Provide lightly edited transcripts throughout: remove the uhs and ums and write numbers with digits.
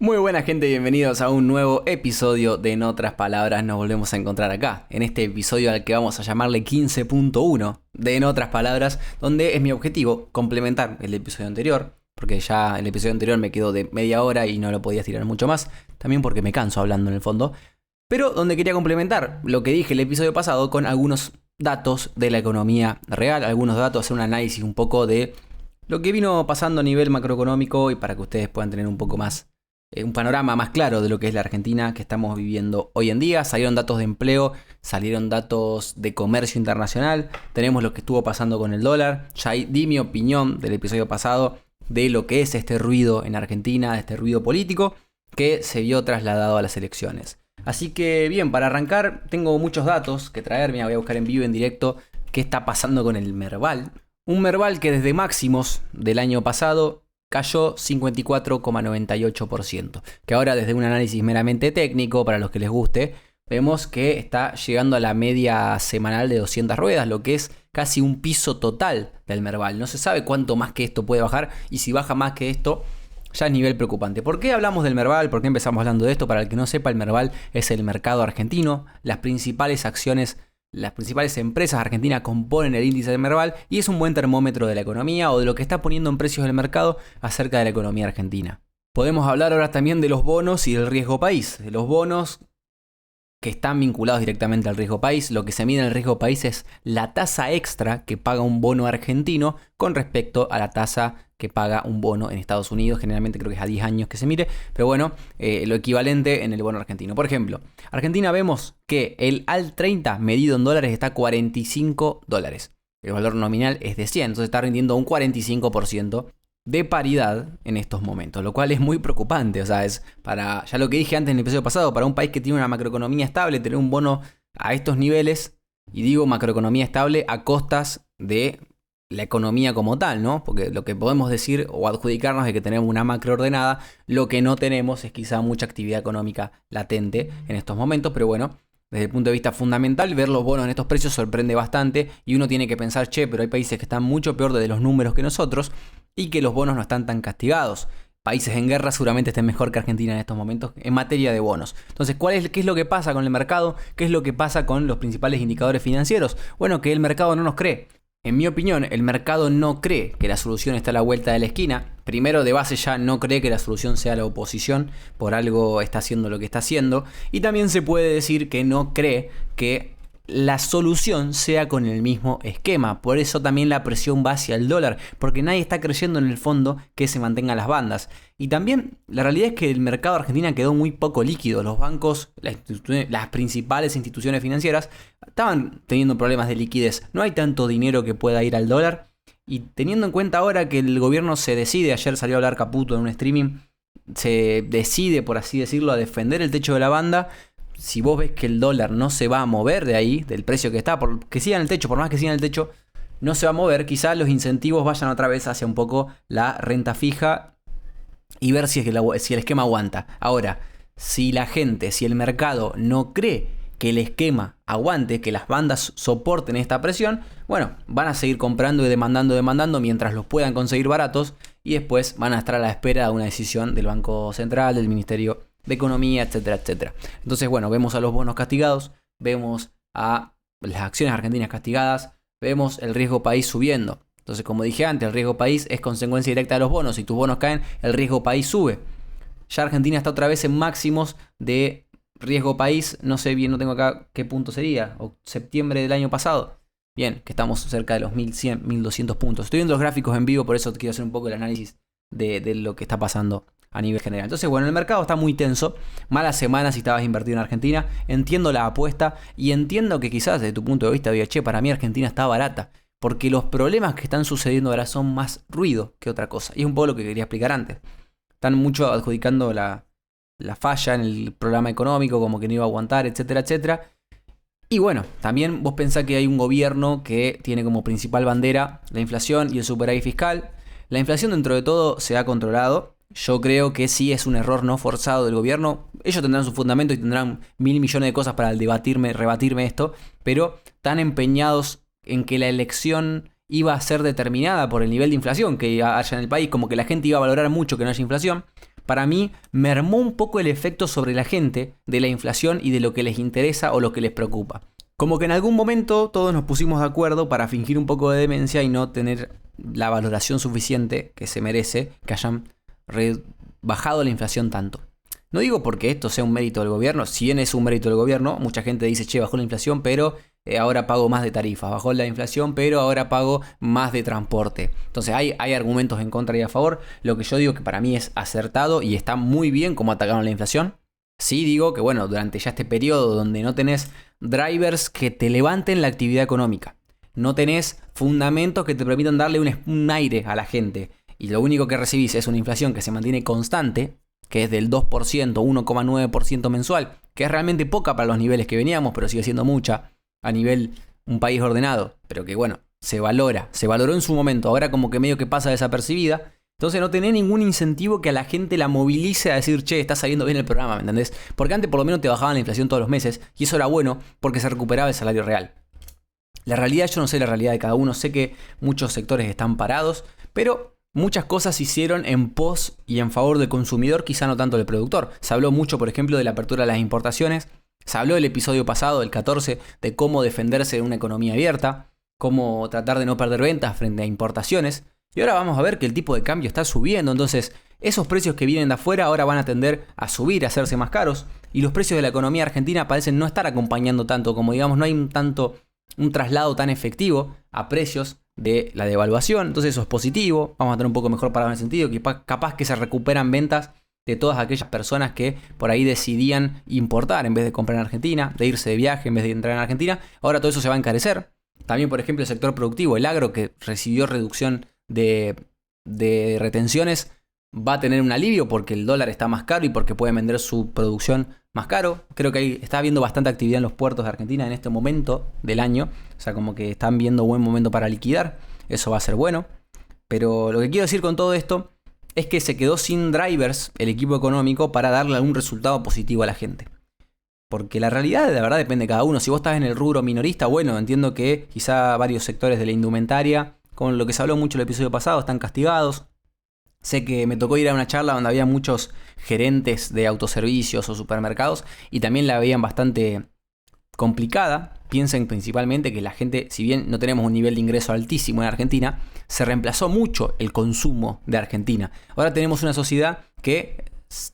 Muy buena gente, bienvenidos a un nuevo episodio de En otras palabras nos volvemos a encontrar acá, en este episodio al que vamos a llamarle 15.1 de En otras palabras, donde es mi objetivo complementar el episodio anterior, porque ya el episodio anterior me quedó de media hora y no lo podía estirar mucho más, también porque me canso hablando en el fondo, pero donde quería complementar lo que dije el episodio pasado con algunos datos de la economía real, algunos datos, hacer un análisis un poco de lo que vino pasando a nivel macroeconómico y para que ustedes puedan tener un poco más un panorama más claro de lo que es la Argentina que estamos viviendo hoy en día. Salieron datos de empleo, salieron datos de comercio internacional, tenemos lo que estuvo pasando con el dólar. Ya di mi opinión del episodio pasado de lo que es este ruido en Argentina, este ruido político que se vio trasladado a las elecciones. Así que bien, para arrancar tengo muchos datos que traerme, voy a buscar en vivo, en directo, qué está pasando con el Merval. Un Merval que desde máximos del año pasado cayó 54,98%, que ahora desde un análisis meramente técnico, para los que les guste, vemos que está llegando a la media semanal de 200 ruedas, lo que es casi un piso total del Merval. No se sabe cuánto más que esto puede bajar, y si baja más que esto, ya es nivel preocupante. ¿Por qué hablamos del Merval? ¿Por qué empezamos hablando de esto? Para el que no sepa, el Merval es el mercado argentino, las principales acciones, las principales empresas argentinas componen el índice del Merval y es un buen termómetro de la economía o de lo que está poniendo en precios el mercado acerca de la economía argentina. Podemos hablar ahora también de los bonos y del riesgo país. De los bonos que están vinculados directamente al riesgo país. Lo que se mide en el riesgo país es la tasa extra que paga un bono argentino con respecto a la tasa que paga un bono en Estados Unidos. Generalmente creo que es a 10 años que se mire, pero bueno, lo equivalente en el bono argentino. Por ejemplo, Argentina vemos que el AL 30 medido en dólares está a $45. El valor nominal es de 100, entonces está rindiendo un 45% de paridad en estos momentos, lo cual es muy preocupante. O sea, es para, ya lo que dije antes en el episodio pasado, para un país que tiene una macroeconomía estable, tener un bono a estos niveles, y digo macroeconomía estable a costas de la economía como tal, ¿no? Porque lo que podemos decir o adjudicarnos es que tenemos una macro ordenada, lo que no tenemos es quizá mucha actividad económica latente en estos momentos, pero bueno, desde el punto de vista fundamental, ver los bonos en estos precios sorprende bastante y uno tiene que pensar, che, pero hay países que están mucho peor desde los números que nosotros y que los bonos no están tan castigados. Países en guerra seguramente estén mejor que Argentina en estos momentos en materia de bonos. Entonces, ¿qué es lo que pasa con el mercado? ¿Qué es lo que pasa con los principales indicadores financieros? Bueno, que el mercado no nos cree. En mi opinión, el mercado no cree que la solución está a la vuelta de la esquina. Primero, de base ya no cree que la solución sea la oposición, por algo está haciendo lo que está haciendo. Y también se puede decir que no cree que la solución sea con el mismo esquema. Por eso también la presión va hacia el dólar, porque nadie está creyendo en el fondo que se mantengan las bandas. Y también la realidad es que el mercado argentino quedó muy poco líquido. Los bancos, las principales instituciones financieras estaban teniendo problemas de liquidez. No hay tanto dinero que pueda ir al dólar. Y teniendo en cuenta ahora que el gobierno se decide, ayer salió a hablar Caputo en un streaming, se decide, por así decirlo, a defender el techo de la banda. Si vos ves que el dólar no se va a mover de ahí, del precio que está, que siga en el techo, por más que siga en el techo, no se va a mover, quizás los incentivos vayan otra vez hacia un poco la renta fija y ver si el esquema aguanta. Ahora, si el mercado no cree que el esquema aguante, que las bandas soporten esta presión, bueno, van a seguir comprando y demandando mientras los puedan conseguir baratos y después van a estar a la espera de una decisión del Banco Central, del Ministerio de Economía, etcétera, etcétera. Entonces, bueno, vemos a los bonos castigados, vemos a las acciones argentinas castigadas, vemos el riesgo país subiendo. Entonces, como dije antes, el riesgo país es consecuencia directa de los bonos. Si tus bonos caen, el riesgo país sube. Ya Argentina está otra vez en máximos de riesgo país. No sé bien, no tengo acá qué punto sería. O septiembre del año pasado. Bien, que estamos cerca de los 1100, 1200 puntos. Estoy viendo los gráficos en vivo, por eso quiero hacer un poco el análisis de lo que está pasando a nivel general. Entonces, bueno, el mercado está muy tenso. Malas semanas si estabas invertido en Argentina. Entiendo la apuesta y entiendo que quizás desde tu punto de vista diga, che, para mí Argentina está barata. Porque los problemas que están sucediendo ahora son más ruido que otra cosa. Y es un poco lo que quería explicar antes. Están mucho adjudicando la falla en el programa económico, como que no iba a aguantar, etcétera, etcétera. Y bueno, también vos pensás que hay un gobierno que tiene como principal bandera la inflación y el superávit fiscal. La inflación dentro de todo se ha controlado. Yo creo que sí es un error no forzado del gobierno. Ellos tendrán su fundamento y tendrán 1.000 millones de cosas para rebatirme esto. Pero tan empeñados en que la elección iba a ser determinada por el nivel de inflación que haya en el país, como que la gente iba a valorar mucho que no haya inflación. para mí mermó un poco el efecto sobre la gente de la inflación y de lo que les interesa o lo que les preocupa. Como que en algún momento todos nos pusimos de acuerdo para fingir un poco de demencia y no tener la valoración suficiente que se merece que hayan bajado la inflación tanto. No digo porque esto sea un mérito del gobierno, si bien es un mérito del gobierno, mucha gente dice, che, bajó la inflación, pero ahora pago más de tarifas, bajó la inflación, pero ahora pago más de transporte. Entonces hay argumentos en contra y a favor. Lo que yo digo que para mí es acertado y está muy bien cómo atacaron la inflación. Sí digo que bueno, durante ya este periodo donde no tenés drivers que te levanten la actividad económica, no tenés fundamentos que te permitan darle un aire a la gente, y lo único que recibís es una inflación que se mantiene constante, que es del 2%, 1,9% mensual, que es realmente poca para los niveles que veníamos, pero sigue siendo mucha a nivel un país ordenado, pero que bueno, se valoró en su momento, ahora como que medio que pasa desapercibida. Entonces no tenés ningún incentivo que a la gente la movilice a decir, che, está saliendo bien el programa, ¿me entendés? Porque antes por lo menos te bajaban la inflación todos los meses, y eso era bueno porque se recuperaba el salario real. La realidad, yo no sé la realidad de cada uno, sé que muchos sectores están parados, pero muchas cosas se hicieron en pos y en favor del consumidor, quizá no tanto del productor. Se habló mucho, por ejemplo, de la apertura de las importaciones. Se habló el episodio pasado, el 14, de cómo defenderse de una economía abierta, cómo tratar de no perder ventas frente a importaciones. Y ahora vamos a ver que el tipo de cambio está subiendo, entonces esos precios que vienen de afuera ahora van a tender a subir, a hacerse más caros. Y los precios de la economía argentina parecen no estar acompañando tanto, como digamos, no hay un traslado tan efectivo a precios de la devaluación, entonces eso es positivo, vamos a tener un poco mejor parado en el sentido, que capaz que se recuperan ventas de todas aquellas personas que por ahí decidían importar en vez de comprar en Argentina, de irse de viaje en vez de entrar en Argentina, ahora todo eso se va a encarecer. También, por ejemplo, el sector productivo, el agro, que recibió reducción de retenciones, va a tener un alivio porque el dólar está más caro y porque puede vender su producción más caro. Creo que ahí está habiendo bastante actividad en los puertos de Argentina en este momento del año. O sea, como que están viendo buen momento para liquidar. Eso va a ser bueno. Pero lo que quiero decir con todo esto es que se quedó sin drivers el equipo económico para darle algún resultado positivo a la gente. Porque la realidad de verdad depende de cada uno. Si vos estás en el rubro minorista, bueno, entiendo que quizá varios sectores de la indumentaria, con lo que se habló mucho el episodio pasado, están castigados. Sé que me tocó ir a una charla donde había muchos gerentes de autoservicios o supermercados y también la veían bastante complicada. Piensen principalmente que la gente, si bien no tenemos un nivel de ingreso altísimo en Argentina, se reemplazó mucho el consumo de Argentina. Ahora tenemos una sociedad que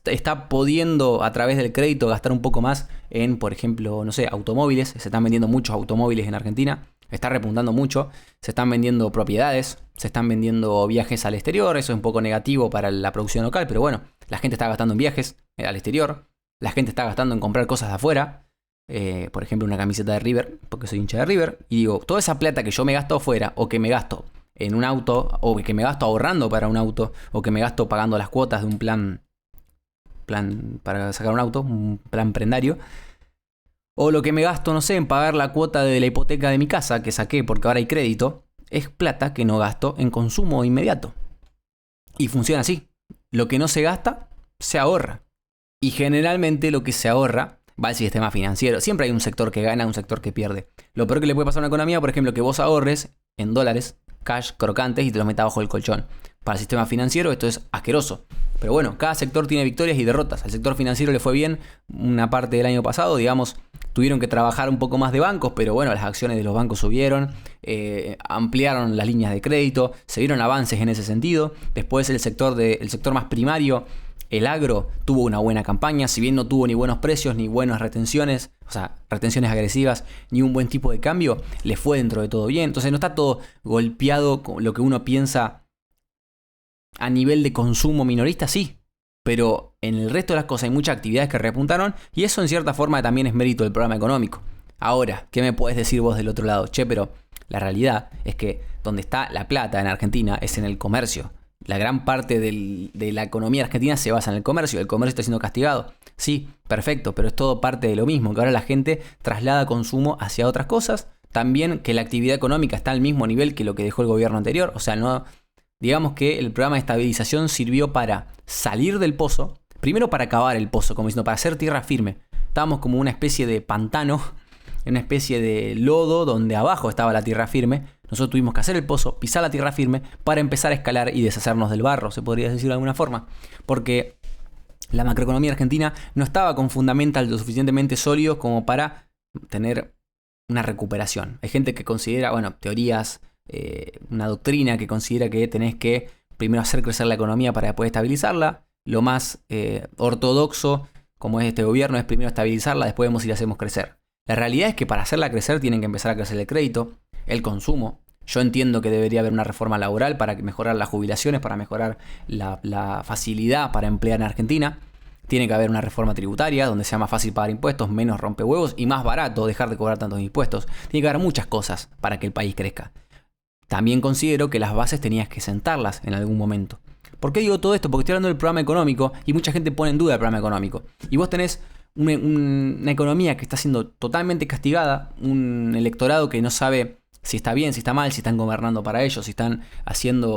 está pudiendo a través del crédito gastar un poco más en, por ejemplo, no sé, automóviles. Se están vendiendo muchos automóviles en Argentina. Está repuntando mucho, se están vendiendo propiedades, se están vendiendo viajes al exterior, eso es un poco negativo para la producción local, pero bueno, la gente está gastando en viajes al exterior, la gente está gastando en comprar cosas de afuera, por ejemplo una camiseta de River, porque soy hincha de River, y digo, toda esa plata que yo me gasto afuera, o que me gasto en un auto, o que me gasto ahorrando para un auto, o que me gasto pagando las cuotas de un plan para sacar un auto, un plan prendario, o lo que me gasto, no sé, en pagar la cuota de la hipoteca de mi casa que saqué porque ahora hay crédito, es plata que no gasto en consumo inmediato. Y funciona así. Lo que no se gasta, se ahorra. Y generalmente lo que se ahorra va al sistema financiero. Siempre hay un sector que gana, un sector que pierde. Lo peor que le puede pasar a una economía, por ejemplo, que vos ahorres en dólares, cash, crocantes y te los metas bajo el colchón. Para el sistema financiero esto es asqueroso. Pero bueno, cada sector tiene victorias y derrotas. Al sector financiero le fue bien una parte del año pasado, digamos, tuvieron que trabajar un poco más de bancos, pero bueno, las acciones de los bancos subieron, ampliaron las líneas de crédito, se vieron avances en ese sentido. Después el sector más primario, el agro, tuvo una buena campaña, si bien no tuvo ni buenos precios, ni buenas retenciones, o sea, retenciones agresivas, ni un buen tipo de cambio, le fue dentro de todo bien. Entonces no está todo golpeado con lo que uno piensa a nivel de consumo minorista, sí. Pero en el resto de las cosas hay muchas actividades que repuntaron y eso en cierta forma también es mérito del programa económico. Ahora, ¿qué me podés decir vos del otro lado? Che, pero la realidad es que donde está la plata en Argentina es en el comercio. La gran parte de la economía argentina se basa en el comercio. El comercio está siendo castigado. Sí, perfecto, pero es todo parte de lo mismo. Que ahora la gente traslada consumo hacia otras cosas. También que la actividad económica está al mismo nivel que lo que dejó el gobierno anterior. O sea, no... Digamos que el programa de estabilización sirvió para salir del pozo, primero para cavar el pozo, como diciendo, para hacer tierra firme. Estábamos como una especie de pantano, una especie de lodo donde abajo estaba la tierra firme. Nosotros tuvimos que hacer el pozo, pisar la tierra firme para empezar a escalar y deshacernos del barro, se podría decir de alguna forma. Porque La macroeconomía argentina no estaba con fundamentals lo suficientemente sólidos como para tener una recuperación. Hay gente que considera, teorías, una doctrina que considera que tenés que primero hacer crecer la economía para después estabilizarla. Lo más ortodoxo, como es este gobierno, es primero estabilizarla, después vemos si la hacemos crecer. La realidad es que para hacerla crecer tienen que empezar a crecer el crédito, el consumo. Yo entiendo que debería haber una reforma laboral para mejorar las jubilaciones, para mejorar la facilidad para emplear en Argentina. Tiene que haber una reforma tributaria donde sea más fácil pagar impuestos, menos rompehuevos y más barato dejar de cobrar tantos impuestos. Tiene que haber muchas cosas para que el país crezca. También considero que las bases tenías que sentarlas en algún momento. ¿Por qué digo todo esto? Porque estoy hablando del programa económico y mucha gente pone en duda el programa económico. Y vos tenés una economía que está siendo totalmente castigada, un electorado que no sabe si está bien, si está mal, si están gobernando para ellos, si están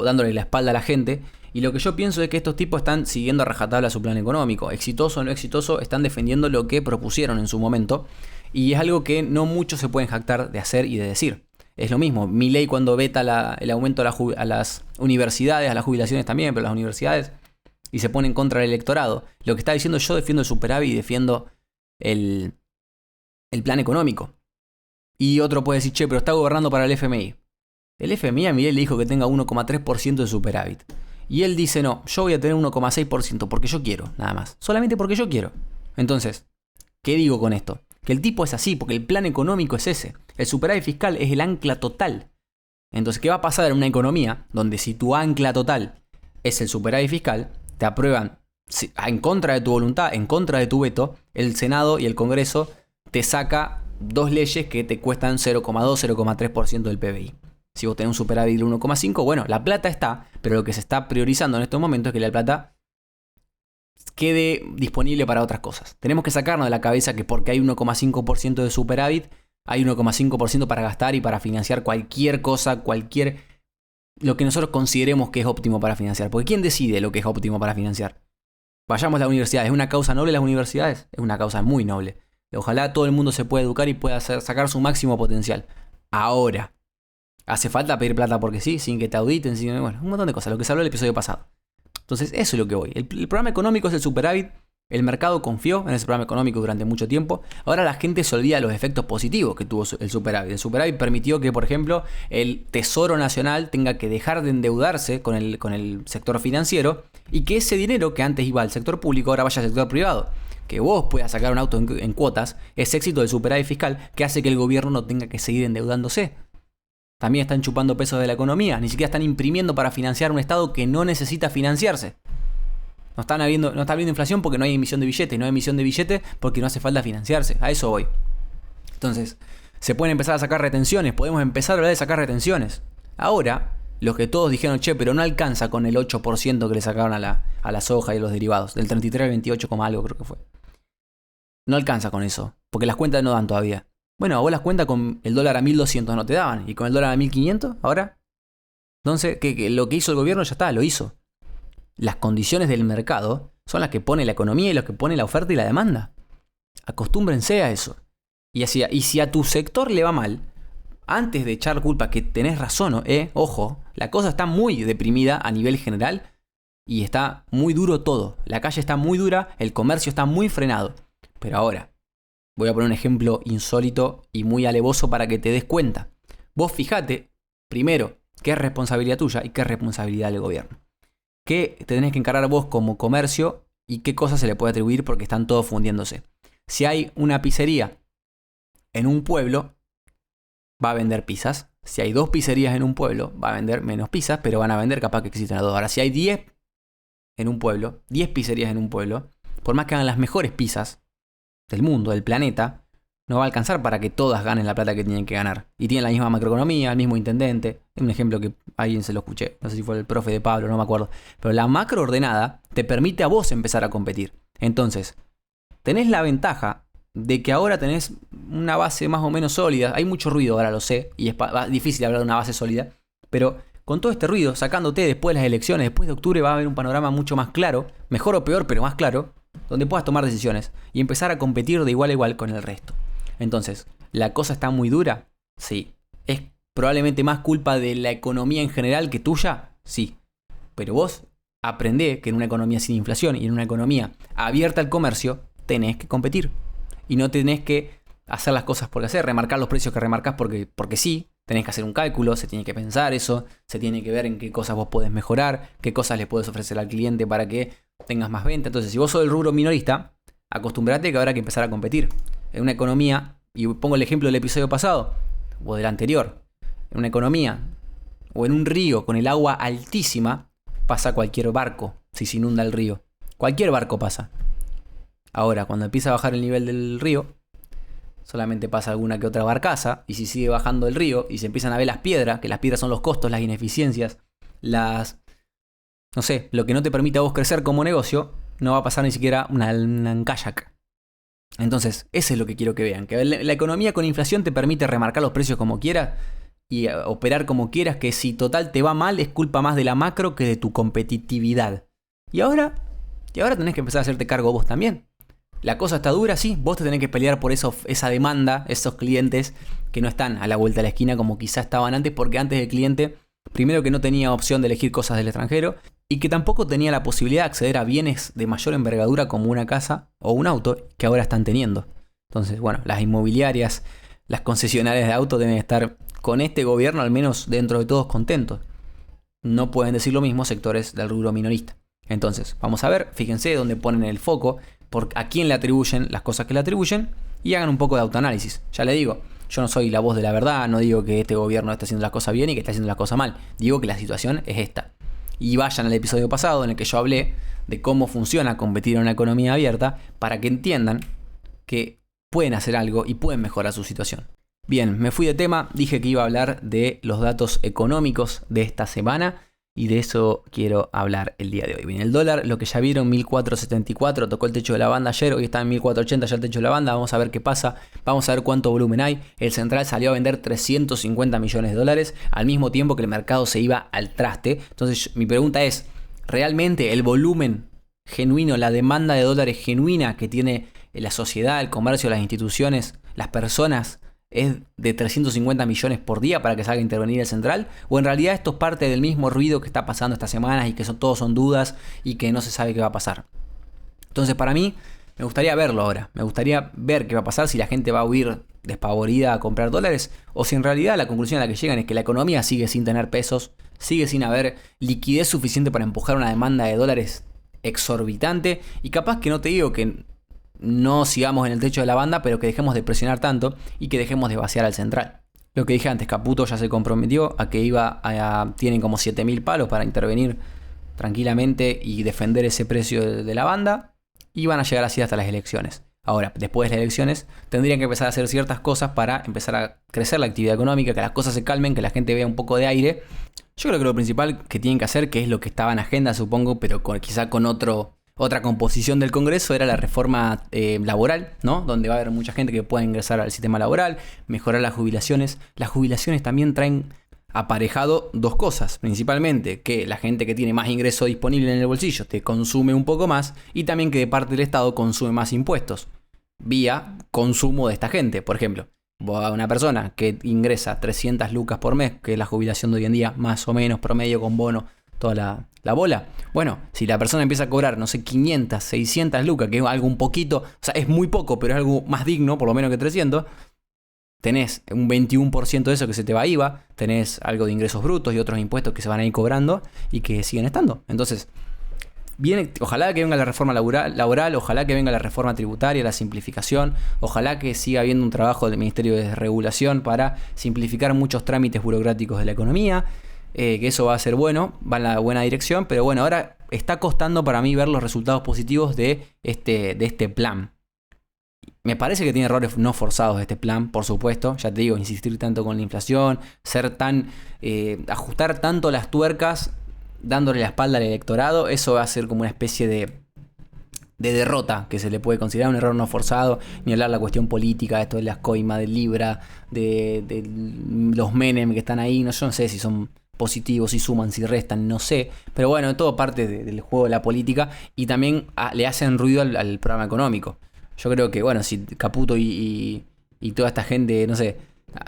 dándole la espalda a la gente. Y lo que yo pienso es que estos tipos están siguiendo a rajatabla su plan económico. Exitoso o no exitoso, están defendiendo lo que propusieron en su momento. Y es algo que no muchos se pueden jactar de hacer y de decir. Es lo mismo, Milei cuando veta el aumento a las universidades, a las jubilaciones también, pero a las universidades, y se pone en contra del electorado. Lo que está diciendo, yo defiendo el superávit y defiendo el plan económico. Y otro puede decir, che, pero está gobernando para el FMI. El FMI a Milei le dijo que tenga 1,3% de superávit. Y él dice, no, yo voy a tener 1,6% porque yo quiero, nada más. Solamente porque yo quiero. Entonces, ¿qué digo con esto? Que el tipo es así, porque el plan económico es ese. El superávit fiscal es el ancla total. Entonces, ¿qué va a pasar en una economía donde si tu ancla total es el superávit fiscal, te aprueban en contra de tu voluntad, en contra de tu veto, el Senado y el Congreso te saca 2 leyes que te cuestan 0,2, 0,3% del PBI. Si vos tenés un superávit del 1,5, bueno, la plata está, pero lo que se está priorizando en estos momentos es que la plata quede disponible para otras cosas. Tenemos que sacarnos de la cabeza que porque hay 1,5% de superávit, hay 1,5% para gastar y para financiar cualquier cosa, lo que nosotros consideremos que es óptimo para financiar. Porque ¿quién decide lo que es óptimo para financiar? Vayamos a la universidad. ¿Es una causa noble las universidades? Es una causa muy noble. Ojalá todo el mundo se pueda educar y pueda sacar su máximo potencial. Ahora, ¿hace falta pedir plata porque sí? Sin que te auditen, un montón de cosas. Lo que se habló en el episodio pasado. Entonces, eso es lo que voy. El programa económico es el superávit. El mercado confió en ese programa económico durante mucho tiempo. Ahora la gente se olvida de los efectos positivos que tuvo el superávit. El superávit permitió que, por ejemplo, el Tesoro Nacional tenga que dejar de endeudarse con el sector financiero y que ese dinero que antes iba al sector público ahora vaya al sector privado. Que vos puedas sacar un auto en cuotas es éxito del superávit fiscal que hace que el gobierno no tenga que seguir endeudándose. También están chupando pesos de la economía. Ni siquiera están imprimiendo para financiar un Estado que no necesita financiarse. No está habiendo inflación porque no hay emisión de billetes. No hay emisión de billetes porque no hace falta financiarse. A eso voy. Entonces, se pueden empezar a sacar retenciones. Podemos empezar a hablar de sacar retenciones. Ahora, los que todos dijeron, che, pero no alcanza con el 8% que le sacaron a la soja y a los derivados. Del 33 al 28, algo creo que fue. No alcanza con eso. Porque las cuentas no dan todavía. Bueno, a vos las cuentas con el dólar a 1200 no te daban. ¿Y con el dólar a 1500 ahora? Entonces, que lo que hizo el gobierno ya está, lo hizo. Las condiciones del mercado son las que pone la economía y las que pone la oferta y la demanda. Acostúmbrense a eso. Y si a tu sector le va mal, antes de echar culpa que tenés razón, ojo, la cosa está muy deprimida a nivel general y está muy duro todo. La calle está muy dura, el comercio está muy frenado. Pero ahora, voy a poner un ejemplo insólito y muy alevoso para que te des cuenta. Vos fijate, primero, qué es responsabilidad tuya y qué es responsabilidad del gobierno. ¿Qué te tenés que encargar vos como comercio y qué cosas se le puede atribuir porque están todos fundiéndose? Si hay una pizzería en un pueblo, va a vender pizzas. Si hay 2 pizzerías en un pueblo, va a vender menos pizzas, pero van a vender capaz que existen las 2. Ahora, si hay 10 en un pueblo, 10 pizzerías en un pueblo, por más que hagan las mejores pizzas del mundo, del planeta, no va a alcanzar para que todas ganen la plata que tienen que ganar. Y tienen la misma macroeconomía, el mismo intendente. Es un ejemplo que alguien se lo escuché. No sé si fue el profe de Pablo, no me acuerdo. Pero la macro ordenada te permite a vos empezar a competir. Entonces, tenés la ventaja de que ahora tenés una base más o menos sólida. Hay mucho ruido, ahora lo sé. Y es difícil hablar de una base sólida. Pero con todo este ruido, sacándote después de las elecciones, después de octubre va a haber un panorama mucho más claro. Mejor o peor, pero más claro. Donde puedas tomar decisiones y empezar a competir de igual a igual con el resto. Entonces, ¿la cosa está muy dura? Sí. ¿Es probablemente más culpa de la economía en general que tuya? Sí. Pero vos aprendé que en una economía sin inflación y en una economía abierta al comercio, tenés que competir. Y no tenés que hacer las cosas por hacer, remarcar los precios que remarcás porque sí. Tenés que hacer un cálculo, se tiene que pensar eso, se tiene que ver en qué cosas vos podés mejorar, qué cosas le puedes ofrecer al cliente para que tengas más venta. Entonces, si vos sos del rubro minorista, acostumbrate que habrá que empezar a competir. En una economía, y pongo el ejemplo del episodio pasado, o del anterior, en una economía, o en un río con el agua altísima, pasa cualquier barco, si se inunda el río. Cualquier barco pasa. Ahora, cuando empieza a bajar el nivel del río, solamente pasa alguna que otra barcaza, y si sigue bajando el río y se empiezan a ver las piedras, que las piedras son los costos, las ineficiencias, no sé, lo que no te permite a vos crecer como negocio, no va a pasar ni siquiera un kayak. Entonces, eso es lo que quiero que vean, que la economía con inflación te permite remarcar los precios como quieras y operar como quieras, que si total te va mal es culpa más de la macro que de tu competitividad. Y ahora tenés que empezar a hacerte cargo vos también. La cosa está dura, sí, vos te tenés que pelear por esa demanda, esos clientes que no están a la vuelta de la esquina como quizás estaban antes, porque antes el cliente, primero que no tenía opción de elegir cosas del extranjero, y que tampoco tenía la posibilidad de acceder a bienes de mayor envergadura como una casa o un auto, que ahora están teniendo. Entonces, bueno, las inmobiliarias, las concesionarias de autos deben estar con este gobierno, al menos dentro de todos, contentos. No pueden decir lo mismo sectores del rubro minorista. Entonces, vamos a ver, fíjense dónde ponen el foco, a quién le atribuyen las cosas que le atribuyen, y hagan un poco de autoanálisis. Ya le digo, yo no soy la voz de la verdad, no digo que este gobierno está haciendo las cosas bien y que está haciendo las cosas mal. Digo que la situación es esta. Y vayan al episodio pasado en el que yo hablé de cómo funciona competir en una economía abierta para que entiendan que pueden hacer algo y pueden mejorar su situación. Bien, me fui de tema, dije que iba a hablar de los datos económicos de esta semana. Y de eso quiero hablar el día de hoy. Bien, el dólar, lo que ya vieron, 1474, tocó el techo de la banda ayer, hoy está en 1480 ya el techo de la banda, vamos a ver qué pasa, vamos a ver cuánto volumen hay. El central salió a vender 350 millones de dólares al mismo tiempo que el mercado se iba al traste. Entonces mi pregunta es, ¿realmente el volumen genuino, la demanda de dólares genuina que tiene la sociedad, el comercio, las instituciones, las personas, es de 350 millones por día para que salga a intervenir el central? ¿O en realidad esto es parte del mismo ruido que está pasando estas semanas y que todos son dudas y que no se sabe qué va a pasar? Entonces, para mí, me gustaría verlo ahora. Me gustaría ver qué va a pasar, si la gente va a huir despavorida a comprar dólares, o si en realidad la conclusión a la que llegan es que la economía sigue sin tener pesos, sigue sin haber liquidez suficiente para empujar una demanda de dólares exorbitante, y capaz que no te digo que no sigamos en el techo de la banda, pero que dejemos de presionar tanto y que dejemos de vaciar al central. Lo que dije antes, Caputo ya se comprometió a que tienen como 7.000 palos para intervenir tranquilamente y defender ese precio de la banda, y van a llegar así hasta las elecciones. Ahora, después de las elecciones, tendrían que empezar a hacer ciertas cosas para empezar a crecer la actividad económica, que las cosas se calmen, que la gente vea un poco de aire. Yo creo que lo principal que tienen que hacer, que es lo que estaba en agenda, supongo, pero quizá con otra composición del Congreso, era la reforma laboral, ¿no? Donde va a haber mucha gente que pueda ingresar al sistema laboral, mejorar las jubilaciones. Las jubilaciones también traen aparejado dos cosas, principalmente que la gente que tiene más ingreso disponible en el bolsillo te consume un poco más, y también que de parte del Estado consume más impuestos vía consumo de esta gente. Por ejemplo, a una persona que ingresa 300 lucas por mes, que es la jubilación de hoy en día, más o menos promedio con bono, toda la bola. Bueno, si la persona empieza a cobrar, no sé, 500, 600 lucas, que es algo un poquito, o sea, es muy poco, pero es algo más digno, por lo menos que 300, tenés un 21% de eso que se te va a IVA, tenés algo de ingresos brutos y otros impuestos que se van a ir cobrando y que siguen estando. Entonces, ojalá que venga la reforma laboral, ojalá que venga la reforma tributaria, la simplificación, ojalá que siga habiendo un trabajo del Ministerio de Regulación para simplificar muchos trámites burocráticos de la economía. Que eso va a ser bueno, va en la buena dirección, pero bueno, ahora está costando para mí ver los resultados positivos de este plan. Me parece que tiene errores no forzados este plan, por supuesto. Ya te digo, insistir tanto con la inflación, ajustar tanto las tuercas, dándole la espalda al electorado, eso va a ser como una especie de derrota que se le puede considerar un error no forzado. Ni hablar la cuestión política, esto de las coimas, del Libra, de los Menem que están ahí, yo no sé si son positivos, si suman, si restan, no sé. Pero bueno, todo parte del juego de la política, y también le hacen ruido al programa económico. Yo creo que, bueno, si Caputo y toda esta gente, no sé,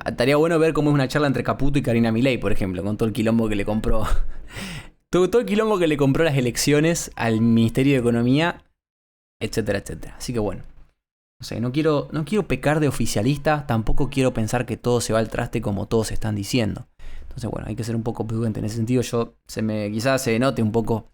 estaría bueno ver cómo es una charla entre Caputo y Karina Milei, por ejemplo, con todo el quilombo que le compró Todo el quilombo que le compró las elecciones al Ministerio de Economía, etcétera, etcétera. Así que bueno. No sé, no quiero pecar de oficialista, tampoco quiero pensar que todo se va al traste como todos están diciendo. Entonces, bueno, hay que ser un poco prudente. En ese sentido, quizás se note un poco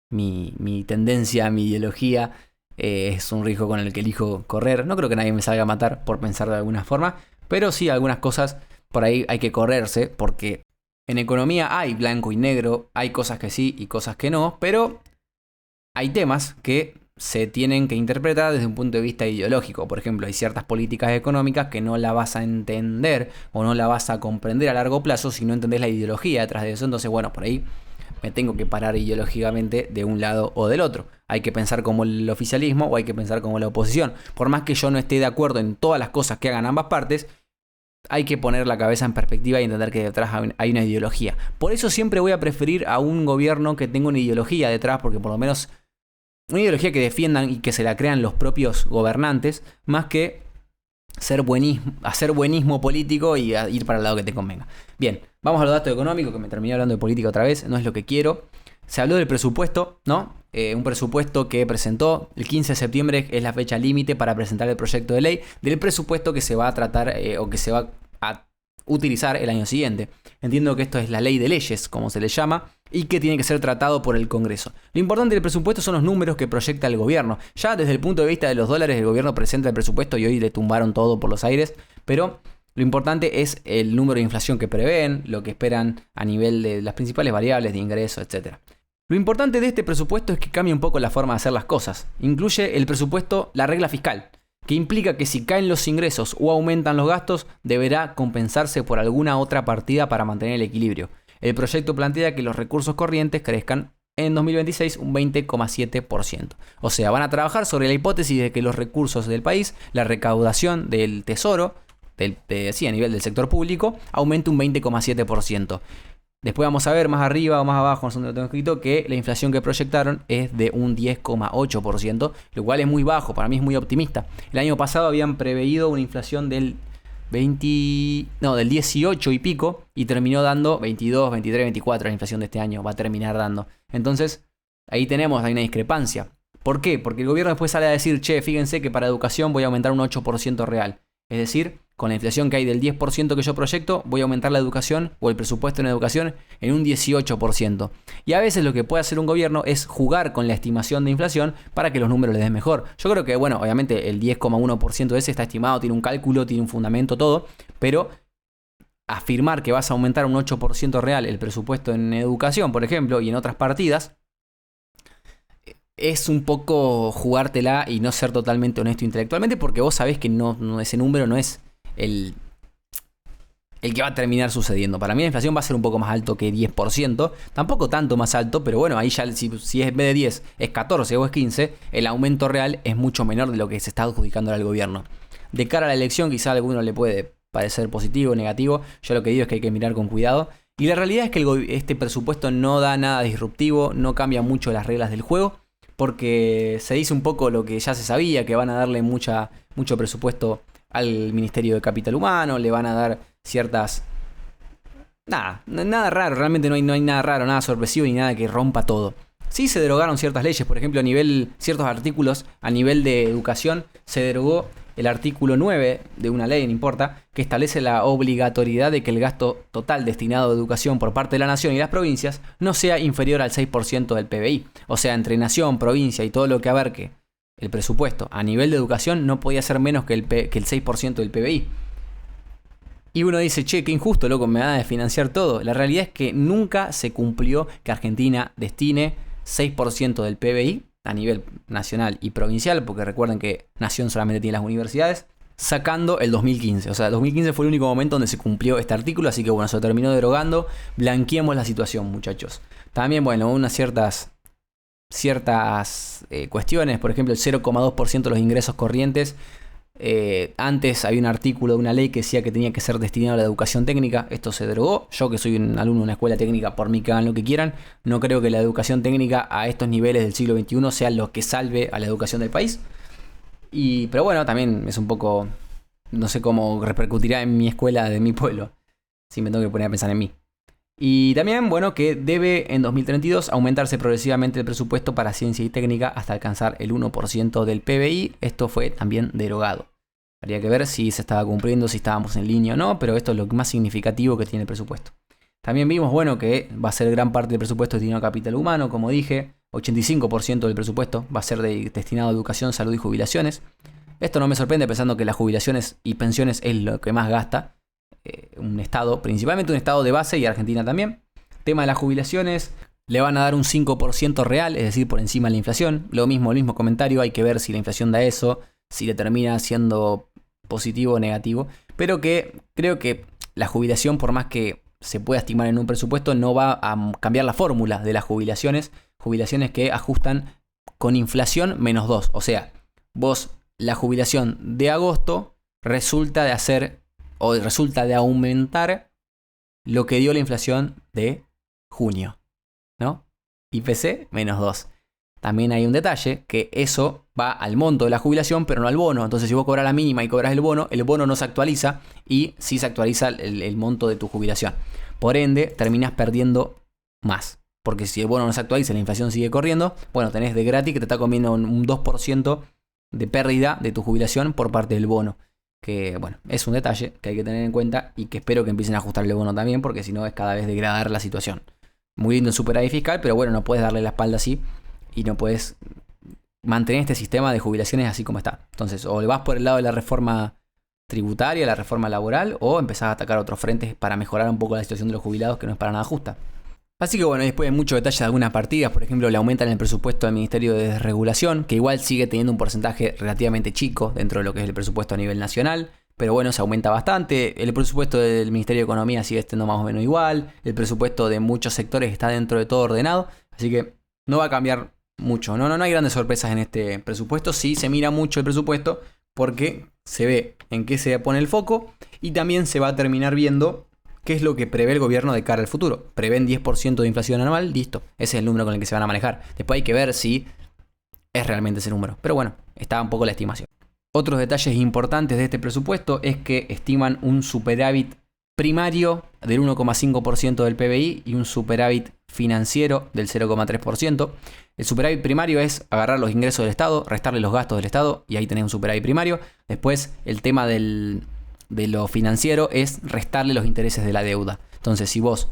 mi tendencia, mi ideología. Es un riesgo con el que elijo correr. No creo que nadie me salga a matar por pensar de alguna forma, pero sí algunas cosas por ahí hay que correrse, porque en economía hay blanco y negro, hay cosas que sí y cosas que no, pero hay temas que se tienen que interpretar desde un punto de vista ideológico. Por ejemplo, hay ciertas políticas económicas que no la vas a entender o no la vas a comprender a largo plazo si no entendés la ideología detrás de eso. Entonces, bueno, por ahí me tengo que parar ideológicamente de un lado o del otro. Hay que pensar como el oficialismo o hay que pensar como la oposición. Por más que yo no esté de acuerdo en todas las cosas que hagan ambas partes, hay que poner la cabeza en perspectiva y entender que detrás hay una ideología. Por eso siempre voy a preferir a un gobierno que tenga una ideología detrás, porque por lo menos una ideología que defiendan y que se la crean los propios gobernantes, más que hacer buenismo político y ir para el lado que te convenga. Bien, vamos a los datos económicos, que me terminé hablando de política otra vez, no es lo que quiero. Se habló del presupuesto, ¿no? Un presupuesto que presentó el 15 de septiembre, es la fecha límite para presentar el proyecto de ley del presupuesto que se va a tratar o que se va a utilizar el año siguiente. Entiendo que esto es la ley de leyes, como se le llama, y que tiene que ser tratado por el Congreso. Lo importante del presupuesto son los números que proyecta el gobierno. Ya desde el punto de vista de los dólares, el gobierno presenta el presupuesto y hoy le tumbaron todo por los aires, pero lo importante es el número de inflación que prevén, lo que esperan a nivel de las principales variables de ingreso, etc. Lo importante de este presupuesto es que cambia un poco la forma de hacer las cosas. Incluye el presupuesto la regla fiscal, que implica que si caen los ingresos o aumentan los gastos, deberá compensarse por alguna otra partida para mantener el equilibrio. El proyecto plantea que los recursos corrientes crezcan en 2026 un 20,7%. O sea, van a trabajar sobre la hipótesis de que los recursos del país, la recaudación del tesoro, a nivel del sector público, aumente un 20,7%. Después vamos a ver más arriba o más abajo, no sé dónde lo tengo escrito, que la inflación que proyectaron es de un 10,8%, lo cual es muy bajo, para mí es muy optimista. El año pasado habían preveído una inflación del 18 y pico, y terminó dando 22, 23, 24 la inflación de este año, va a terminar dando. Entonces, hay una discrepancia. ¿Por qué? Porque el gobierno después sale a decir, che, fíjense que para educación voy a aumentar un 8% real. Es decir, con la inflación que hay del 10% que yo proyecto, voy a aumentar la educación o el presupuesto en educación en un 18%. Y a veces lo que puede hacer un gobierno es jugar con la estimación de inflación para que los números les den mejor. Yo creo que, bueno, obviamente el 10,1% de ese está estimado, tiene un cálculo, tiene un fundamento, todo, pero afirmar que vas a aumentar un 8% real el presupuesto en educación, por ejemplo, y en otras partidas, es un poco jugártela y no ser totalmente honesto intelectualmente, porque vos sabés que ese número no es el que va a terminar sucediendo. Para mí la inflación va a ser un poco más alto que 10%, tampoco tanto más alto, pero bueno, ahí ya si es en vez de 10 es 14 o es 15, el aumento real es mucho menor de lo que se está adjudicando al gobierno. De cara a la elección quizá a alguno le puede parecer positivo o negativo, yo lo que digo es que hay que mirar con cuidado. Y la realidad es que este presupuesto no da nada disruptivo, no cambia mucho las reglas del juego, porque se dice un poco lo que ya se sabía, que van a darle mucho presupuesto al Ministerio de Capital Humano, le van a dar ciertas... Nada raro, realmente no hay nada raro, nada sorpresivo ni nada que rompa todo. Sí se derogaron ciertas leyes, por ejemplo, ciertos artículos a nivel de educación, se derogó el artículo 9 de una ley, no importa, que establece la obligatoriedad de que el gasto total destinado a educación por parte de la nación y las provincias no sea inferior al 6% del PBI. O sea, entre nación, provincia y todo lo que abarque el presupuesto a nivel de educación no podía ser menos que el 6% del PBI. Y uno dice, che, qué injusto, loco, me van a desfinanciar todo. La realidad es que nunca se cumplió que Argentina destine 6% del PBI a nivel nacional y provincial, porque recuerden que nación solamente tiene las universidades, sacando el 2015. O sea, el 2015 fue el único momento donde se cumplió este artículo, así que bueno, se terminó derogando. Blanqueemos la situación, muchachos. También, bueno, unas ciertas cuestiones, por ejemplo, el 0,2% de los ingresos corrientes. Antes había un artículo de una ley que decía que tenía que ser destinado a la educación técnica. Esto se derogó. Yo, que soy un alumno de una escuela técnica, por mí que hagan lo que quieran, no creo que la educación técnica a estos niveles del siglo XXI sea lo que salve a la educación del país. Pero bueno, también es un poco... No sé cómo repercutirá en mi escuela de mi pueblo, si me tengo que poner a pensar en mí. Y también, bueno, que debe en 2032 aumentarse progresivamente el presupuesto para ciencia y técnica hasta alcanzar el 1% del PBI. Esto fue también derogado. Habría que ver si se estaba cumpliendo, si estábamos en línea o no, pero esto es lo más significativo que tiene el presupuesto. También vimos, bueno, que va a ser gran parte del presupuesto destinado a capital humano, como dije. 85% del presupuesto va a ser destinado a educación, salud y jubilaciones. Esto no me sorprende pensando que las jubilaciones y pensiones es lo que más gasta un estado, principalmente un estado de base y Argentina también. Tema de las jubilaciones, le van a dar un 5% real, es decir, por encima de la inflación. Lo mismo, el mismo comentario, hay que ver si la inflación da eso, si le termina siendo positivo o negativo. Pero que creo que la jubilación, por más que se pueda estimar en un presupuesto, no va a cambiar la fórmula de las jubilaciones. Jubilaciones que ajustan con inflación menos 2. O sea, vos la jubilación de agosto resulta de aumentar lo que dio la inflación de junio, ¿no? IPC menos 2. También hay un detalle, que eso va al monto de la jubilación, pero no al bono. Entonces, si vos cobras la mínima y cobras el bono no se actualiza y sí se actualiza el monto de tu jubilación. Por ende, terminás perdiendo más. Porque si el bono no se actualiza y la inflación sigue corriendo, bueno, tenés de gratis que te está comiendo un 2% de pérdida de tu jubilación por parte del bono. Que, bueno, es un detalle que hay que tener en cuenta y que espero que empiecen a ajustar el bono también, porque si no es cada vez degradar la situación. Muy lindo el superávit fiscal, pero bueno, no puedes darle la espalda así y no puedes mantener este sistema de jubilaciones así como está. Entonces, o le vas por el lado de la reforma tributaria, la reforma laboral, o empezás a atacar otros frentes para mejorar un poco la situación de los jubilados, que no es para nada justa. Así que bueno, después de mucho detalle de algunas partidas, por ejemplo, le aumentan el presupuesto al Ministerio de Desregulación, que igual sigue teniendo un porcentaje relativamente chico dentro de lo que es el presupuesto a nivel nacional, pero bueno, se aumenta bastante. El presupuesto del Ministerio de Economía sigue estando más o menos igual, el presupuesto de muchos sectores está dentro de todo ordenado, así que no va a cambiar mucho. No hay grandes sorpresas en este presupuesto, sí se mira mucho el presupuesto porque se ve en qué se pone el foco y también se va a terminar viendo qué es lo que prevé el gobierno de cara al futuro. Prevén 10% de inflación anual, listo. Ese es el número con el que se van a manejar. Después hay que ver si es realmente ese número. Pero bueno, está un poco la estimación. Otros detalles importantes de este presupuesto es que estiman un superávit primario del 1,5% del PBI y un superávit financiero del 0,3%. El superávit primario es agarrar los ingresos del Estado, restarle los gastos del Estado y ahí tenés un superávit primario. Después el tema de lo financiero es restarle los intereses de la deuda. Entonces, si vos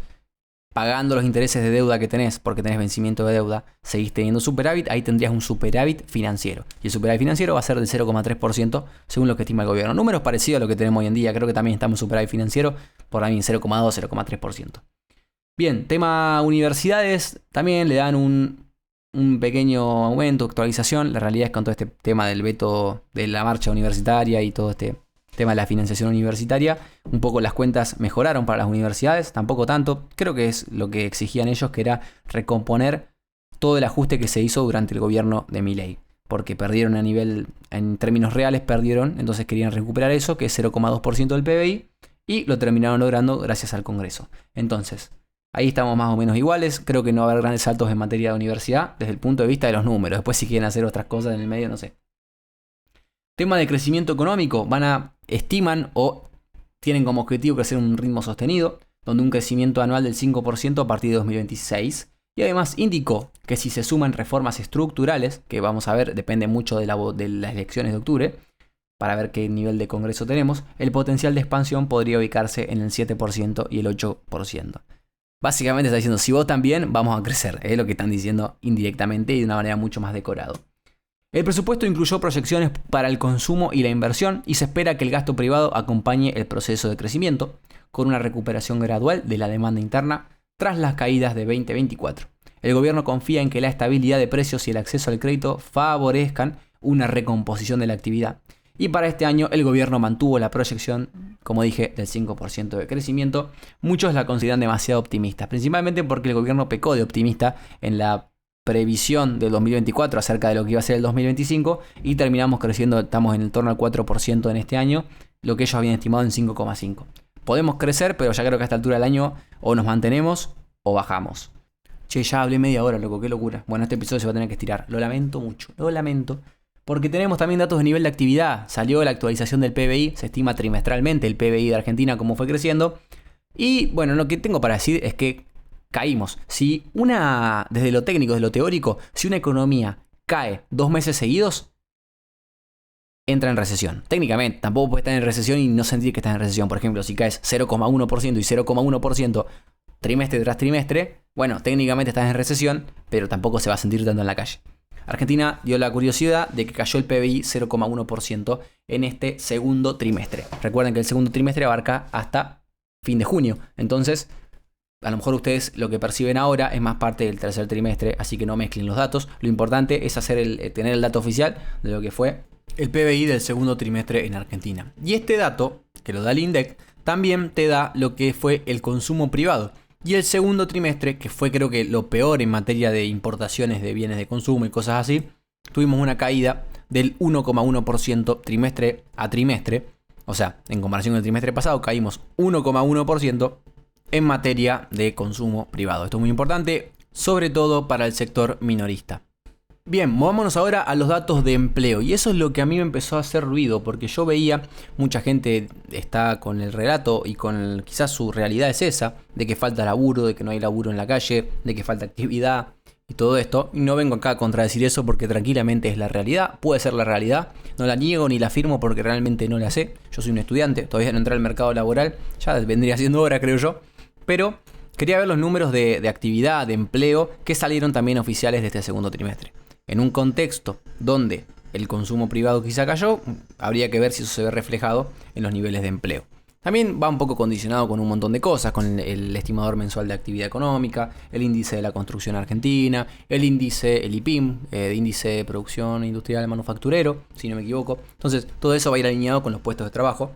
pagando los intereses de deuda que tenés, porque tenés vencimiento de deuda, seguís teniendo superávit, ahí tendrías un superávit financiero. Y el superávit financiero va a ser del 0,3% según lo que estima el gobierno. Números parecidos a lo que tenemos hoy en día. Creo que también estamos en superávit financiero por ahí en 0,2, 0,3%. Bien, tema universidades, también le dan un pequeño aumento, actualización. La realidad es que con todo este tema del veto de la marcha universitaria y todo este tema de la financiación universitaria, un poco las cuentas mejoraron para las universidades, tampoco tanto. Creo que es lo que exigían ellos, que era recomponer todo el ajuste que se hizo durante el gobierno de Milei, porque perdieron a nivel, en términos reales perdieron, entonces querían recuperar eso, que es 0,2% del PBI, y lo terminaron logrando gracias al Congreso. Entonces, ahí estamos más o menos iguales. Creo que no va a haber grandes saltos en materia de universidad desde el punto de vista de los números. Después si quieren hacer otras cosas en el medio, no sé. Tema de crecimiento económico, estiman o tienen como objetivo crecer un ritmo sostenido, donde un crecimiento anual del 5% a partir de 2026. Y además indicó que si se suman reformas estructurales, que vamos a ver, depende mucho de las elecciones de octubre, para ver qué nivel de Congreso tenemos, el potencial de expansión podría ubicarse en el 7% y el 8%. Básicamente está diciendo, si votan bien, vamos a crecer. Es lo que están diciendo indirectamente y de una manera mucho más decorado. El presupuesto incluyó proyecciones para el consumo y la inversión y se espera que el gasto privado acompañe el proceso de crecimiento, con una recuperación gradual de la demanda interna tras las caídas de 2024. El gobierno confía en que la estabilidad de precios y el acceso al crédito favorezcan una recomposición de la actividad. Y para este año el gobierno mantuvo la proyección, como dije, del 5% de crecimiento. Muchos la consideran demasiado optimista, principalmente porque el gobierno pecó de optimista en la previsión del 2024 acerca de lo que iba a ser el 2025 y terminamos creciendo, estamos en el torno al 4% en este año, lo que ellos habían estimado en 5,5%. Podemos crecer, pero ya creo que a esta altura del año o nos mantenemos o bajamos. Che, ya hablé media hora, loco, qué locura. Bueno, este episodio se va a tener que estirar. Lo lamento mucho, lo lamento. Porque tenemos también datos de nivel de actividad. Salió la actualización del PBI, se estima trimestralmente el PBI de Argentina cómo fue creciendo. Y bueno, lo que tengo para decir es que caímos. Desde lo técnico, desde lo teórico, si una economía cae 2 meses seguidos, entra en recesión. Técnicamente, tampoco puede estar en recesión y no sentir que estás en recesión. Por ejemplo, si caes 0,1% y 0,1% trimestre tras trimestre, bueno, técnicamente estás en recesión, pero tampoco se va a sentir tanto en la calle. Argentina dio la curiosidad de que cayó el PBI 0,1% en este segundo trimestre. Recuerden que el segundo trimestre abarca hasta fin de junio. Entonces, a lo mejor ustedes lo que perciben ahora es más parte del tercer trimestre, así que no mezclen los datos. Lo importante es tener el dato oficial de lo que fue el PBI del segundo trimestre en Argentina. Y este dato, que lo da el INDEC, también te da lo que fue el consumo privado. Y el segundo trimestre, que fue creo que lo peor en materia de importaciones de bienes de consumo y cosas así, tuvimos una caída del 1,1% trimestre a trimestre. O sea, en comparación con el trimestre pasado, caímos 1,1% en materia de consumo privado. Esto es muy importante, sobre todo para el sector minorista. Bien, movámonos ahora a los datos de empleo. Y eso es lo que a mí me empezó a hacer ruido, porque yo veía mucha gente está con el relato y con quizás su realidad es esa, de que falta laburo, de que no hay laburo en la calle, de que falta actividad y todo esto. Y no vengo acá a contradecir eso porque tranquilamente es la realidad, puede ser la realidad. No la niego ni la afirmo porque realmente no la sé. Yo soy un estudiante, todavía no entré al mercado laboral, ya vendría siendo hora creo yo. Pero quería ver los números de actividad, de empleo, que salieron también oficiales de este segundo trimestre. En un contexto donde el consumo privado quizá cayó, habría que ver si eso se ve reflejado en los niveles de empleo. También va un poco condicionado con un montón de cosas, con el estimador mensual de actividad económica, el índice de la construcción argentina, el IPIM, índice de producción industrial manufacturero, si no me equivoco. Entonces, todo eso va a ir alineado con los puestos de trabajo.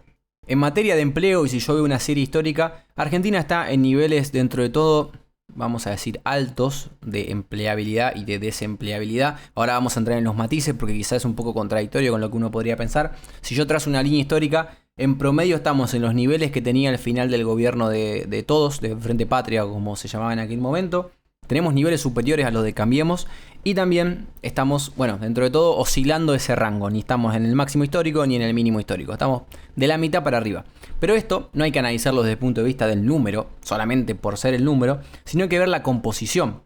En materia de empleo, y si yo veo una serie histórica, Argentina está en niveles dentro de todo, vamos a decir, altos de empleabilidad y de desempleabilidad. Ahora vamos a entrar en los matices porque quizás es un poco contradictorio con lo que uno podría pensar. Si yo trazo una línea histórica, en promedio estamos en los niveles que tenía al final del gobierno de todos, de Frente Patria, como se llamaba en aquel momento. Tenemos niveles superiores a los de Cambiemos y también estamos, bueno, dentro de todo oscilando ese rango. Ni estamos en el máximo histórico ni en el mínimo histórico. Estamos de la mitad para arriba. Pero esto no hay que analizarlo desde el punto de vista del número, solamente por ser el número, sino hay que ver la composición.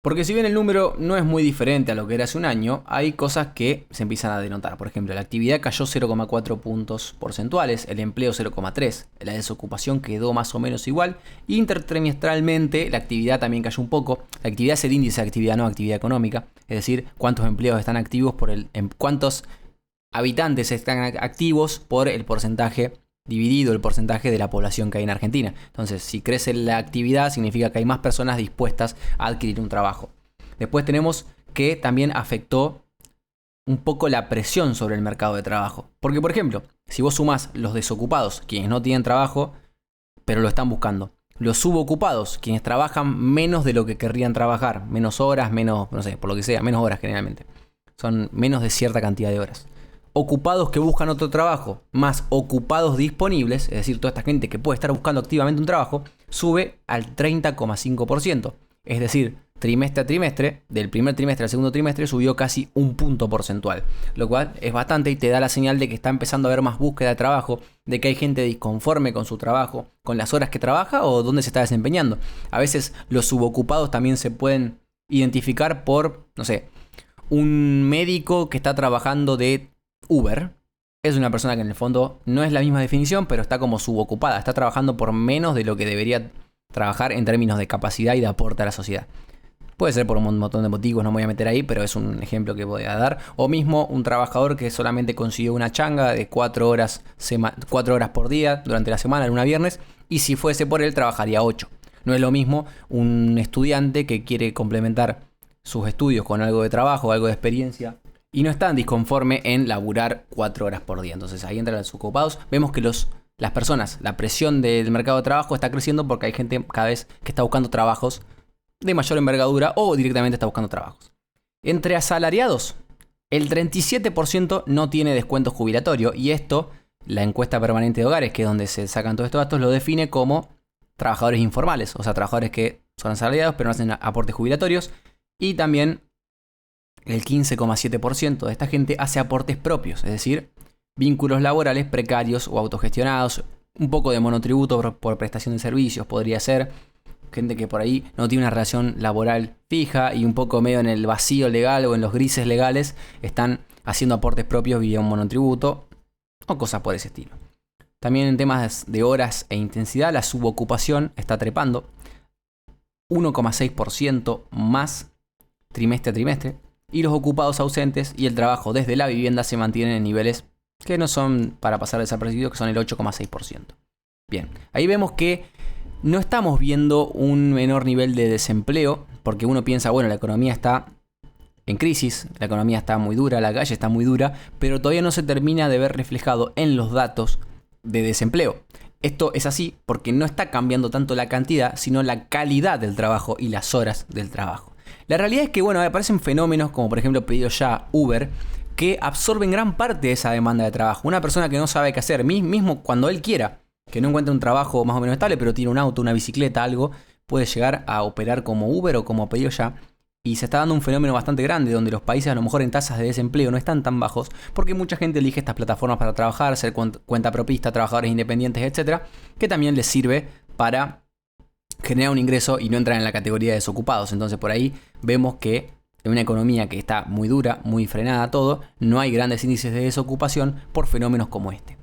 Porque si bien el número no es muy diferente a lo que era hace un año, hay cosas que se empiezan a denotar. Por ejemplo, la actividad cayó 0,4 puntos porcentuales, el empleo 0,3, la desocupación quedó más o menos igual, y intertrimestralmente la actividad también cayó un poco. La actividad es el índice de actividad, no actividad económica, es decir, cuántos empleos están activos cuántos habitantes están activos por el porcentaje dividido el porcentaje de la población que hay en Argentina. Entonces, si crece la actividad, significa que hay más personas dispuestas a adquirir un trabajo. Después tenemos que también afectó un poco la presión sobre el mercado de trabajo. Porque, por ejemplo, si vos sumás los desocupados, quienes no tienen trabajo, pero lo están buscando, los subocupados, quienes trabajan menos de lo que querrían trabajar, menos horas, menos, no sé, por lo que sea, menos horas generalmente. Son menos de cierta cantidad de horas. Ocupados que buscan otro trabajo, más ocupados disponibles, es decir, toda esta gente que puede estar buscando activamente un trabajo, sube al 30,5%. Es decir, trimestre a trimestre, del primer trimestre al segundo trimestre, subió casi un punto porcentual. Lo cual es bastante y te da la señal de que está empezando a haber más búsqueda de trabajo, de que hay gente disconforme con su trabajo, con las horas que trabaja o dónde se está desempeñando. A veces los subocupados también se pueden identificar por, no sé, un médico que está trabajando de Uber. Es una persona que en el fondo no es la misma definición, pero está como subocupada, está trabajando por menos de lo que debería trabajar en términos de capacidad y de aporte a la sociedad. Puede ser por un montón de motivos, no me voy a meter ahí, pero es un ejemplo que voy a dar. O mismo un trabajador que solamente consiguió una changa de 4 horas por día durante la semana, de lunes a viernes, y si fuese por él trabajaría 8. No es lo mismo un estudiante que quiere complementar sus estudios con algo de trabajo, algo de experiencia, y no están disconforme en laburar 4 horas por día. Entonces ahí entran los ocupados. Vemos que las personas, la presión del mercado de trabajo está creciendo porque hay gente cada vez que está buscando trabajos de mayor envergadura o directamente está buscando trabajos. Entre asalariados, el 37% no tiene descuento jubilatorio y esto, la encuesta permanente de hogares, que es donde se sacan todos estos datos, lo define como trabajadores informales, o sea, trabajadores que son asalariados pero no hacen aportes jubilatorios, y también el 15,7% de esta gente hace aportes propios, es decir, vínculos laborales precarios o autogestionados, Un poco de monotributo por prestación de servicios podría ser. Gente que por ahí no tiene una relación laboral fija y un poco medio en el vacío legal o en los grises legales están haciendo aportes propios vía un monotributo o cosas por ese estilo. También en temas de horas e intensidad, la subocupación está trepando 1,6% más trimestre a trimestre, y los ocupados ausentes y el trabajo desde la vivienda se mantienen en niveles que no son para pasar desapercibidos, que son el 8,6%. Bien, ahí vemos que no estamos viendo un menor nivel de desempleo, porque uno piensa, bueno, la economía está en crisis, la economía está muy dura, la calle está muy dura, pero todavía no se termina de ver reflejado en los datos de desempleo. Esto es así porque no está cambiando tanto la cantidad, sino la calidad del trabajo y las horas del trabajo. La realidad es que, bueno, aparecen fenómenos como por ejemplo pedido ya Uber, que absorben gran parte de esa demanda de trabajo. Una persona que no sabe qué hacer, mismo cuando él quiera, que no encuentre un trabajo más o menos estable, pero tiene un auto, una bicicleta, algo, puede llegar a operar como Uber o como pedido ya. Y se está dando un fenómeno bastante grande, donde los países a lo mejor en tasas de desempleo no están tan bajos, porque mucha gente elige estas plataformas para trabajar, ser cuenta propista, trabajadores independientes, etcétera, que también les sirve para generar un ingreso y no entrar en la categoría de desocupados. Entonces por ahí vemos que en una economía que está muy dura, muy frenada todo, no hay grandes índices de desocupación por fenómenos como este.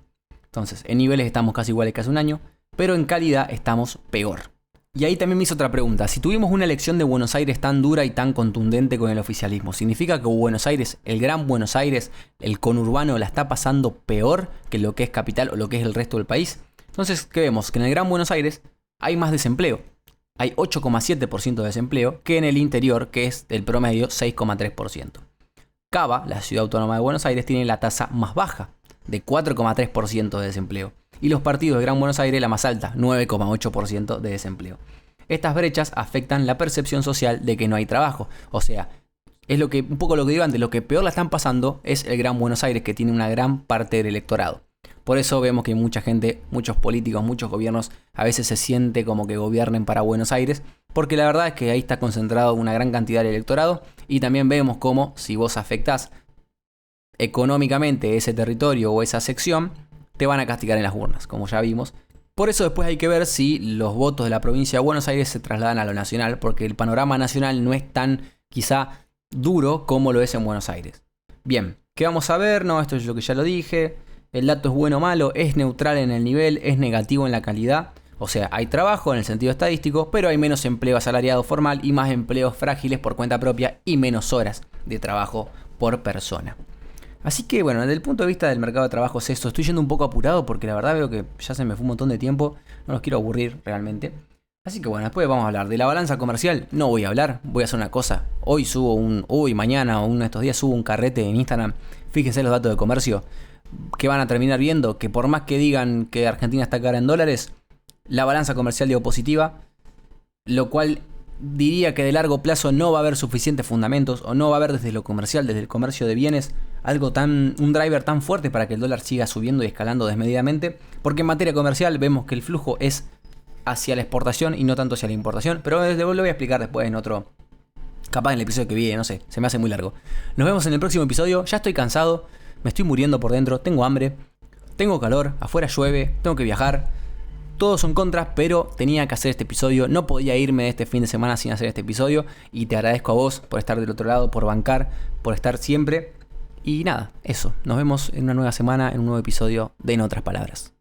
Entonces, en niveles estamos casi iguales que hace un año, pero en calidad estamos peor. Y ahí también me hizo otra pregunta. Si tuvimos una elección de Buenos Aires tan dura y tan contundente con el oficialismo, ¿significa que Buenos Aires, el gran Buenos Aires, el conurbano, la está pasando peor que lo que es capital o lo que es el resto del país? Entonces, ¿qué vemos? Que en el gran Buenos Aires hay más desempleo. Hay 8,7% de desempleo que en el interior, que es del promedio 6,3%. Cava, la ciudad autónoma de Buenos Aires, tiene la tasa más baja, de 4,3% de desempleo. Y los partidos de Gran Buenos Aires la más alta, 9,8% de desempleo. Estas brechas afectan la percepción social de que no hay trabajo. O sea, es un poco lo que digo antes, lo que peor la están pasando es el Gran Buenos Aires, que tiene una gran parte del electorado. Por eso vemos que mucha gente, muchos políticos, muchos gobiernos a veces se siente como que gobiernen para Buenos Aires, porque la verdad es que ahí está concentrado una gran cantidad del electorado, y también vemos cómo si vos afectás económicamente ese territorio o esa sección, te van a castigar en las urnas, como ya vimos. Por eso después hay que ver si los votos de la provincia de Buenos Aires se trasladan a lo nacional, porque el panorama nacional no es tan quizá duro como lo es en Buenos Aires. Bien, ¿qué vamos a ver? No, esto es lo que ya lo dije. El dato es bueno o malo, es neutral en el nivel, es negativo en la calidad. O sea, hay trabajo en el sentido estadístico, pero hay menos empleo asalariado formal y más empleos frágiles por cuenta propia y menos horas de trabajo por persona. Así que bueno, desde el punto de vista del mercado de trabajo es esto. Estoy yendo un poco apurado porque la verdad veo que ya se me fue un montón de tiempo. No los quiero aburrir realmente. Así que bueno, después vamos a hablar de la balanza comercial. No voy a hablar, voy a hacer una cosa. Mañana o uno de estos días subo un carrete en Instagram. Fíjense los datos de comercio que van a terminar viendo que por más que digan que Argentina está cara en dólares, la balanza comercial dio positiva, lo cual diría que de largo plazo no va a haber suficientes fundamentos o no va a haber desde lo comercial, desde el comercio de bienes, un driver tan fuerte para que el dólar siga subiendo y escalando desmedidamente, porque en materia comercial vemos que el flujo es hacia la exportación y no tanto hacia la importación, pero lo voy a explicar después en otro, capaz en el episodio que viene, no sé, se me hace muy largo. Nos vemos en el próximo episodio. Ya estoy cansado, me estoy muriendo por dentro, tengo hambre, tengo calor, afuera llueve, tengo que viajar. Todos son contras, pero tenía que hacer este episodio. No podía irme de este fin de semana sin hacer este episodio. Y te agradezco a vos por estar del otro lado, por bancar, por estar siempre. Y nada, eso. Nos vemos en una nueva semana, en un nuevo episodio de En Otras Palabras.